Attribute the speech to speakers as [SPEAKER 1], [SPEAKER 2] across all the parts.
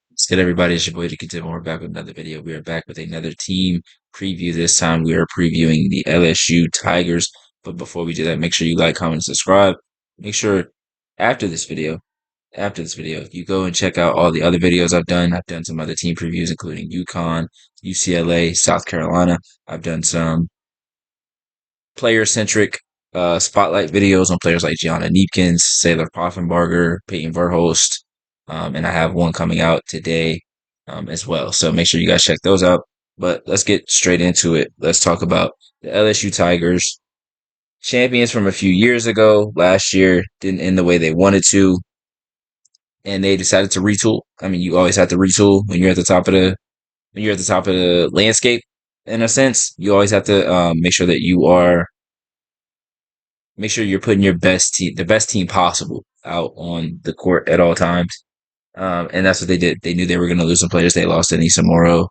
[SPEAKER 1] What's good, everybody? It's your boy, Dickinson. We're back with another video. We are back with another team preview. This time we are previewing the LSU Tigers. But before we do that, make sure you like, comment, and subscribe. Make sure after this video, you go and check out all the other videos I've done. I've done some other team previews, including UConn, UCLA, South Carolina. I've done some player-centric spotlight videos on players like Gianna Neepkins, Sailor Poffenbarger, Peyton Verhulst, and I have one coming out today as well. So make sure you guys check those out. But let's get straight into it. Let's talk about the LSU Tigers, champions from a few years ago. Last year didn't end the way they wanted to, and they decided to retool. I mean, you always have to retool when you're at the top of the landscape. In a sense, you always have to make sure you're putting your best team, the best team possible, out on the court at all times. And that's what they did. They knew they were going to lose some players. They lost Anissa Morrow.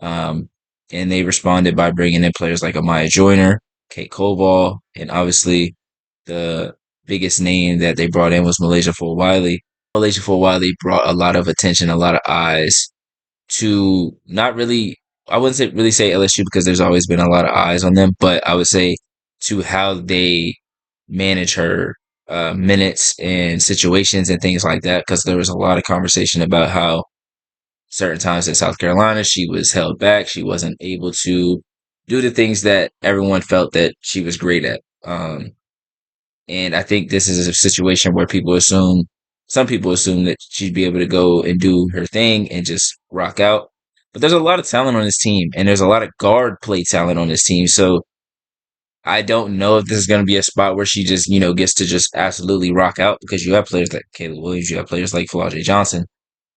[SPEAKER 1] Um, and they responded by bringing in players like Amaya Joyner, Kate Koval, and obviously the biggest name that they brought in was Malaysia Fulwiley. Malaysia Fulwiley brought a lot of attention, a lot of eyes to not really, I wouldn't really say LSU because there's always been a lot of eyes on them, but I would say to how they manage her minutes and situations and things like that. Because there was a lot of conversation about how certain times in South Carolina she was held back, she wasn't able to do the things that everyone felt that she was great at. And I think this is a situation where some people assume that she'd be able to go and do her thing and just rock out. But there's a lot of talent on this team, and there's a lot of guard play talent on this team. So I don't know if this is going to be a spot where she just, gets to just absolutely rock out, because you have players like Kayla Williams, you have players like Flau'jae Johnson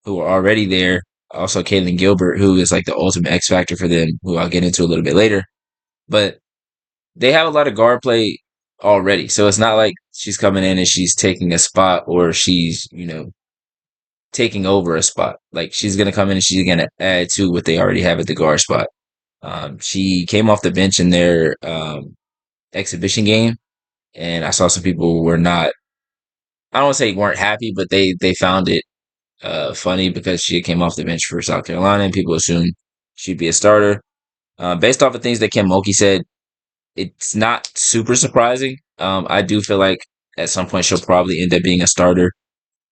[SPEAKER 1] who are already there. Also, Kaylin Gilbert, who is like the ultimate X factor for them, who I'll get into a little bit later. But they have a lot of guard play already. So it's not like she's coming in and she's taking a spot, or she's, taking over a spot. Like, she's going to come in and she's going to add to what they already have at the guard spot. She came off the bench in their exhibition game, and I saw some people who were not, I don't want to say weren't happy, but they found it funny because she came off the bench for South Carolina and people assumed she'd be a starter. Based off of things that Kim Mulkey said, it's not super surprising. I do feel like at some point she'll probably end up being a starter.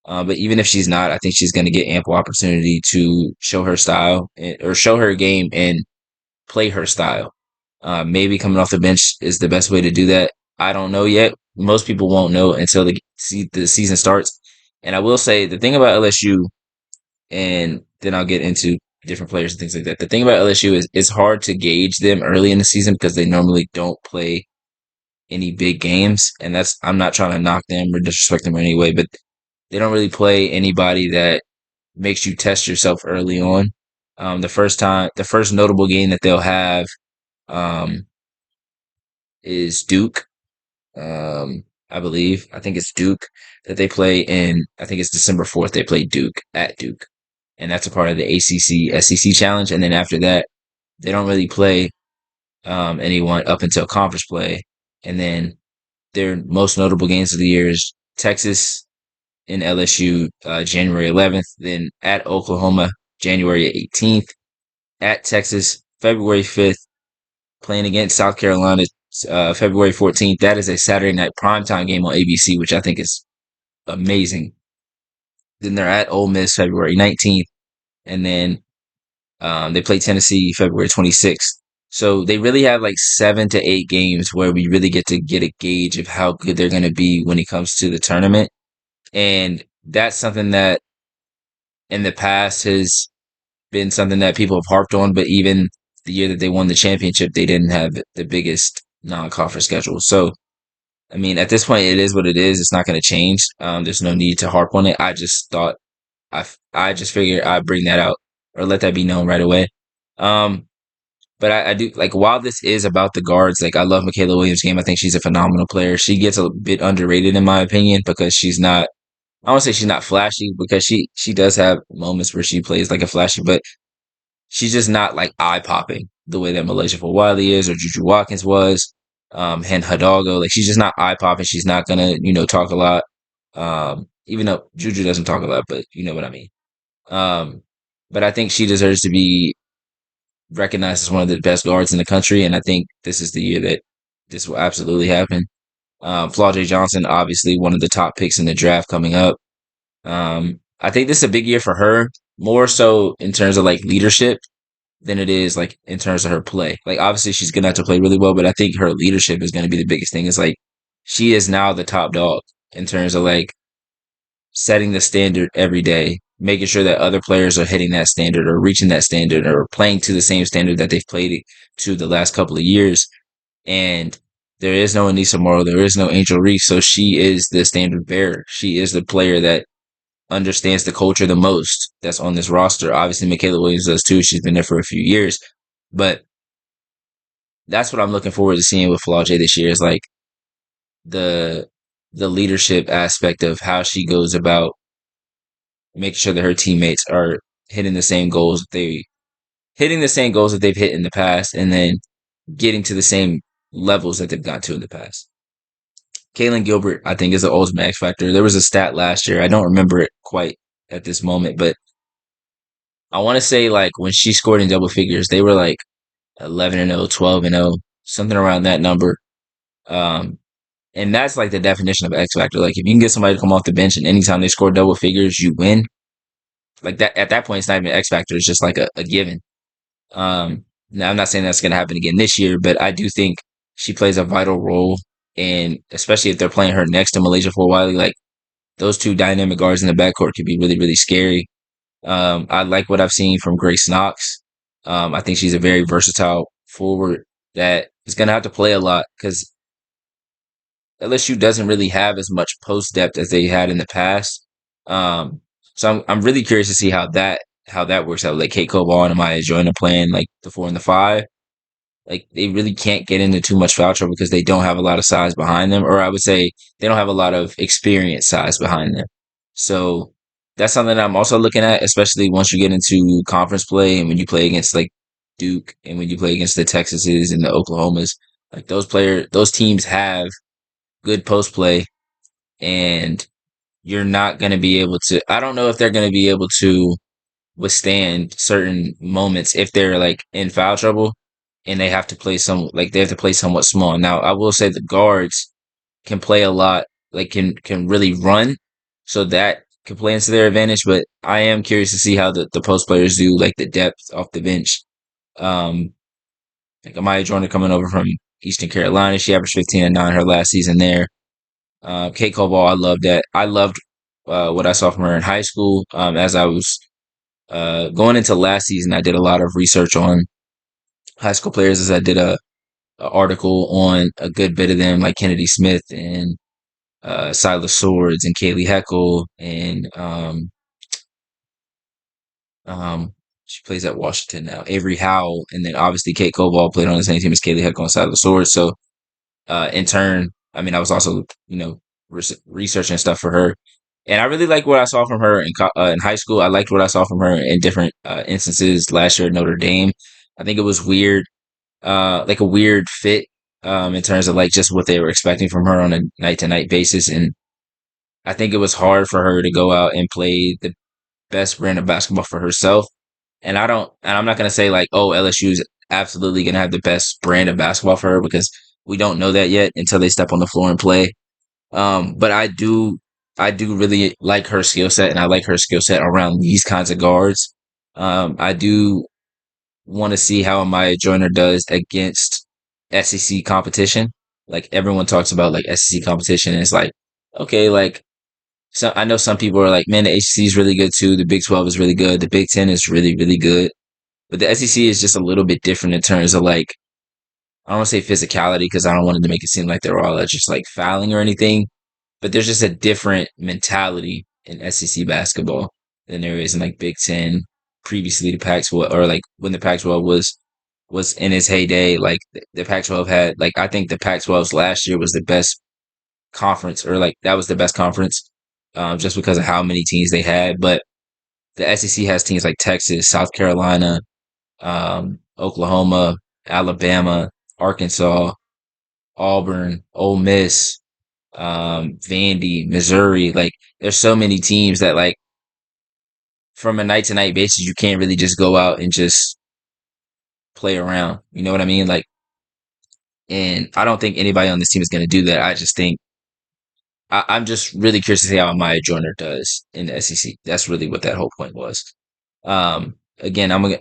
[SPEAKER 1] But even if she's not, I think she's going to get ample opportunity to show her style, or show her game and play her style. Maybe coming off the bench is the best way to do that. I don't know yet. Most people won't know until the season starts. And I will say the thing about LSU, and then I'll get into different players and things like that. The thing about LSU is it's hard to gauge them early in the season because they normally don't play any big games. And I'm not trying to knock them or disrespect them in any way, but they don't really play anybody that makes you test yourself early on. The first notable game that they'll have um, is Duke. I believe. I think it's Duke that they play in. I think it's December 4th. They play Duke at Duke, and that's a part of the ACC SEC challenge. And then after that, they don't really play anyone up until conference play. And then their most notable games of the year is Texas and LSU, January 11th. Then at Oklahoma, January 18th. At Texas, February 5th. Playing against South Carolina, February 14th. That is a Saturday night primetime game on ABC, which I think is amazing. Then they're at Ole Miss February 19th. And then they play Tennessee February 26th. So they really have like 7 to 8 games where we really get to get a gauge of how good they're going to be when it comes to the tournament. And that's something that in the past has been something that people have harped on, but even the year that they won the championship, they didn't have the biggest non-conference schedule. So, I mean, at this point, it is what it is. It's not going to change. There's no need to harp on it. I just thought, I just figured I'd bring that out or let that be known right away. Um, but I do like, while this is about the guards, like, I love Michaela Williams' game. I think she's a phenomenal player. She gets a bit underrated in my opinion because she's not. I won't say she's not flashy, because she does have moments where she plays like a flashy, but she's just not like eye popping the way that Malaysia Wiley is, or Juju Watkins was, and Hidalgo. Like, she's just not eye popping. She's not gonna, talk a lot. Even though Juju doesn't talk a lot, but you know what I mean. Um, but I think she deserves to be recognized as one of the best guards in the country. And I think this is the year that this will absolutely happen. Flau'jae Johnson, obviously one of the top picks in the draft coming up. I think this is a big year for her, more so in terms of like leadership than it is like in terms of her play. Like obviously she's gonna have to play really well, but I think her leadership is gonna be the biggest thing. It's like she is now the top dog in terms of like setting the standard every day, making sure that other players are hitting that standard or reaching that standard or playing to the same standard that they've played to the last couple of years. And there is no Anissa Morrow, there is no Angel Reese, so she is the standard bearer. She is the player that understands the culture the most that's on this roster. Obviously, Michaela Williams does too. She's been there for a few years, but that's what I'm looking forward to seeing with Flau'jae this year is like the the leadership aspect of how she goes about making sure that her teammates are hitting the same goals that they hitting the same goals that they've hit in the past, and then getting to the same levels that they've got to in the past. Kaylin Gilbert, I think, is the ultimate X factor. There was a stat last year. I don't remember it quite at this moment, but I want to say like when she scored in double figures, they were like 11-0, 12-0, something around that number. Um, and that's like the definition of X factor. Like if you can get somebody to come off the bench and anytime they score double figures, you win. Like that at that point, it's not even X factor. It's just like a given. Now I'm not saying that's going to happen again this year, but I do think she plays a vital role, and especially if they're playing her next to Malaysia for a while, like those two dynamic guards in the backcourt could be really, really scary. I like what I've seen from Grace Knox. I think she's a very versatile forward that is going to have to play a lot because LSU doesn't really have as much post depth as they had in the past. So I'm really curious to see how that works out. Like Kate Coban and Maya Joyner playing like the 4 and the 5. Like they really can't get into too much foul trouble because they don't have a lot of size behind them, or I would say they don't have a lot of experience size behind them. So that's something that I'm also looking at, especially once you get into conference play and when you play against like Duke and when you play against the Texases and the Oklahomas. Like those teams have good post play, and you're not going to be able to. I don't know if they're going to be able to withstand certain moments if they're like in foul trouble and they have to play somewhat small. Now, I will say the guards can play a lot, like can really run, so that can play into their advantage. But I am curious to see how the post players do, like the depth off the bench. Um, like Amaya Jordan coming over from Eastern Carolina, she averaged 15 and 9 her last season there. Kate Coball, I love that. I loved what I saw from her in high school. As I was going into last season, I did a lot of research on high school players as I did a article on a good bit of them, like Kennedy Smith and Silas Swords and Kaylee Heckle and um, she plays at Washington now. Avery Howell, and then obviously Kate Coball played on the same team as Kaylee Heckle and Silas Swords. So in turn, I mean, I was also researching stuff for her, and I really like what I saw from her in high school. I liked what I saw from her in different instances last year at Notre Dame. I think it was weird, like a weird fit in terms of like just what they were expecting from her on a night to night basis, and I think it was hard for her to go out and play the best brand of basketball for herself. And I'm not going to say like, oh, LSU is absolutely going to have the best brand of basketball for her because we don't know that yet until they step on the floor and play. But I do really like her skill set, and I like her skill set around these kinds of guards. I do want to see how Amaya Joyner does against SEC competition. Like everyone talks about like SEC competition, and it's like, okay, like so I know some people are like, man, the ACC is really good too. The Big 12 is really good. The Big 10 is really, really good. But the SEC is just a little bit different in terms of like, I don't want to say physicality because I don't want it to make it seem like they're all just like fouling or anything. But there's just a different mentality in SEC basketball than there is in like Big 10. Previously, the Pac-12, or like when the Pac-12 was in its heyday, like the Pac-12 had like I think the Pac-12's last year was the best conference, or like that was the best conference, just because of how many teams they had. But the SEC has teams like Texas, South Carolina, Oklahoma, Alabama, Arkansas, Auburn, Ole Miss, Vandy, Missouri. Like there's so many teams that like from a night to night basis, you can't really just go out and just play around. You know what I mean? Like, and I don't think anybody on this team is going to do that. I just think I'm just really curious to see how Maya Joyner does in the SEC. That's really what that whole point was. Again, I'm gonna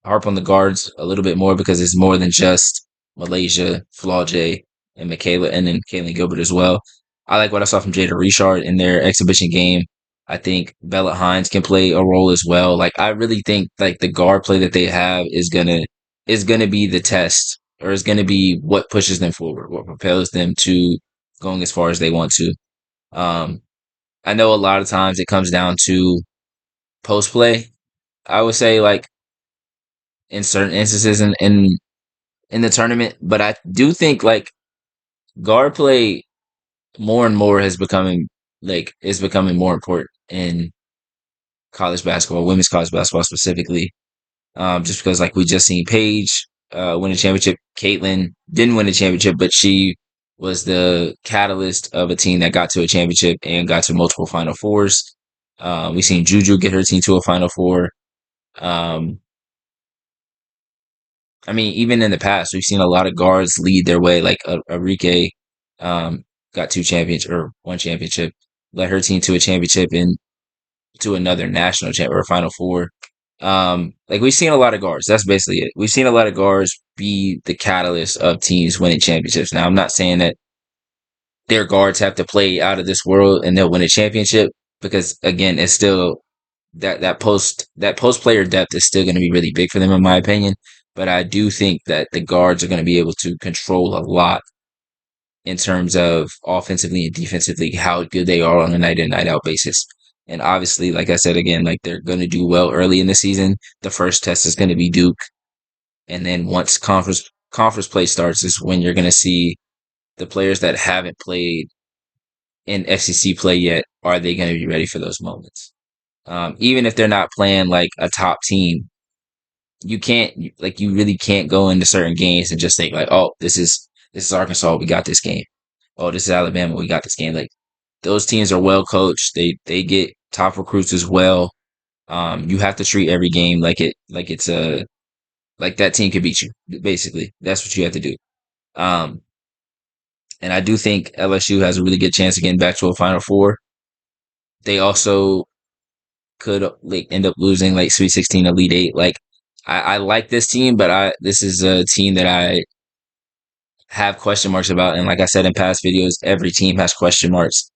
[SPEAKER 1] harp on the guards a little bit more because it's more than just Malaysia, Flau'jae, and Michaela, and then Kaylin Gilbert as well. I like what I saw from Jada Richard in their exhibition game. I think Bella Hines can play a role as well. Like I really think like the guard play that they have is gonna be the test, or is gonna be what pushes them forward, what propels them to going as far as they want to. Um, I know a lot of times it comes down to post play. I would say like in certain instances in the tournament, but I do think like guard play more and more has becoming like is becoming more important in college basketball, women's college basketball specifically. Just because like we just seen Paige win a championship. Caitlin didn't win a championship, but she was the catalyst of a team that got to a championship and got to multiple Final Fours. We seen Juju get her team to a Final Four. Um, I mean, even in the past, we've seen a lot of guards lead their way. Like Enrique got two champions or one championship, led her team to a championship and to another national champ or Final Four. Like we've seen a lot of guards. That's basically it. We've seen a lot of guards be the catalyst of teams winning championships. Now, I'm not saying that their guards have to play out of this world and they'll win a championship because again, it's still that post player depth is still going to be really big for them in my opinion. But I do think that the guards are going to be able to control a lot in terms of offensively and defensively how good they are on a night in night out basis. And obviously, like I said again, like they're going to do well early in the season. The first test is going to be Duke, and then once conference play starts is when you're going to see the players that haven't played in FCC play yet. Are they going to be ready for those moments? Even if they're not playing like a top team, you can't like you really can't go into certain games and just think like, oh, this is Arkansas, we got this game. Oh, this is Alabama, we got this game. Like those teams are well coached. They get top recruits as well. You have to treat every game like it's a like that team could beat you. Basically, that's what you have to do. Um, and I do think LSU has a really good chance of getting back to a Final Four. They also could like end up losing like Sweet 16, Elite Eight. Like I like this team, but I this is a team that I have question marks about. And like I said in past videos, every team has question marks.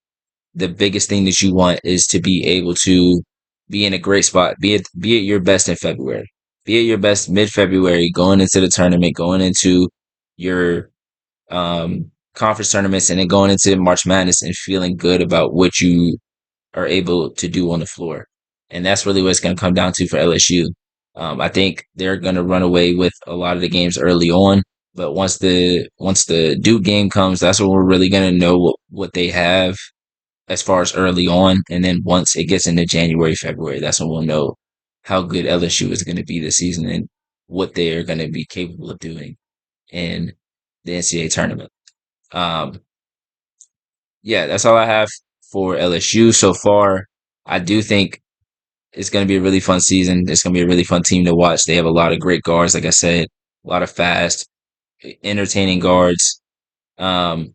[SPEAKER 1] The biggest thing that you want is to be able to be in a great spot. Be at your best in February. Be at your best mid February, going into the tournament, going into your conference tournaments, and then going into March Madness and feeling good about what you are able to do on the floor. And that's really what it's going to come down to for LSU. I think they're going to run away with a lot of the games early on, but once the Duke game comes, that's when we're really going to know what they have as far as early on. And then once it gets into January, February, that's when we'll know how good LSU is going to be this season and what they are going to be capable of doing in the NCAA tournament. Um, yeah, that's all I have for LSU so far. I do think it's going to be a really fun season. It's going to be a really fun team to watch. They have a lot of great guards, like I said, a lot of fast, entertaining guards. Um,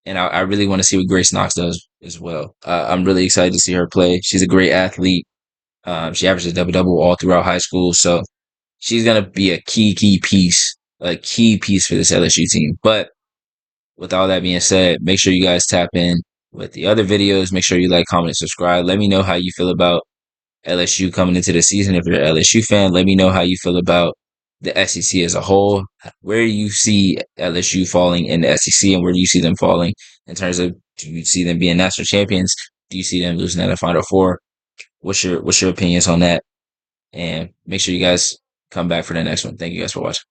[SPEAKER 1] and I really want to see what Grace Knox does as well. I'm really excited to see her play. She's a great athlete. She averages a double double all throughout high school, so she's gonna be a key piece for this LSU team. But with all that being said, make sure you guys tap in with the other videos. Make sure you like, comment, and subscribe. Let me know how you feel about LSU coming into the season. If you're an LSU fan, let me know how you feel about the SEC as a whole. Where do you see LSU falling in the SEC, and where do you see them falling in terms of, do you see them being national champions? Do you see them losing at a Final Four? What's your opinions on that? And make sure you guys come back for the next one. Thank you guys for watching.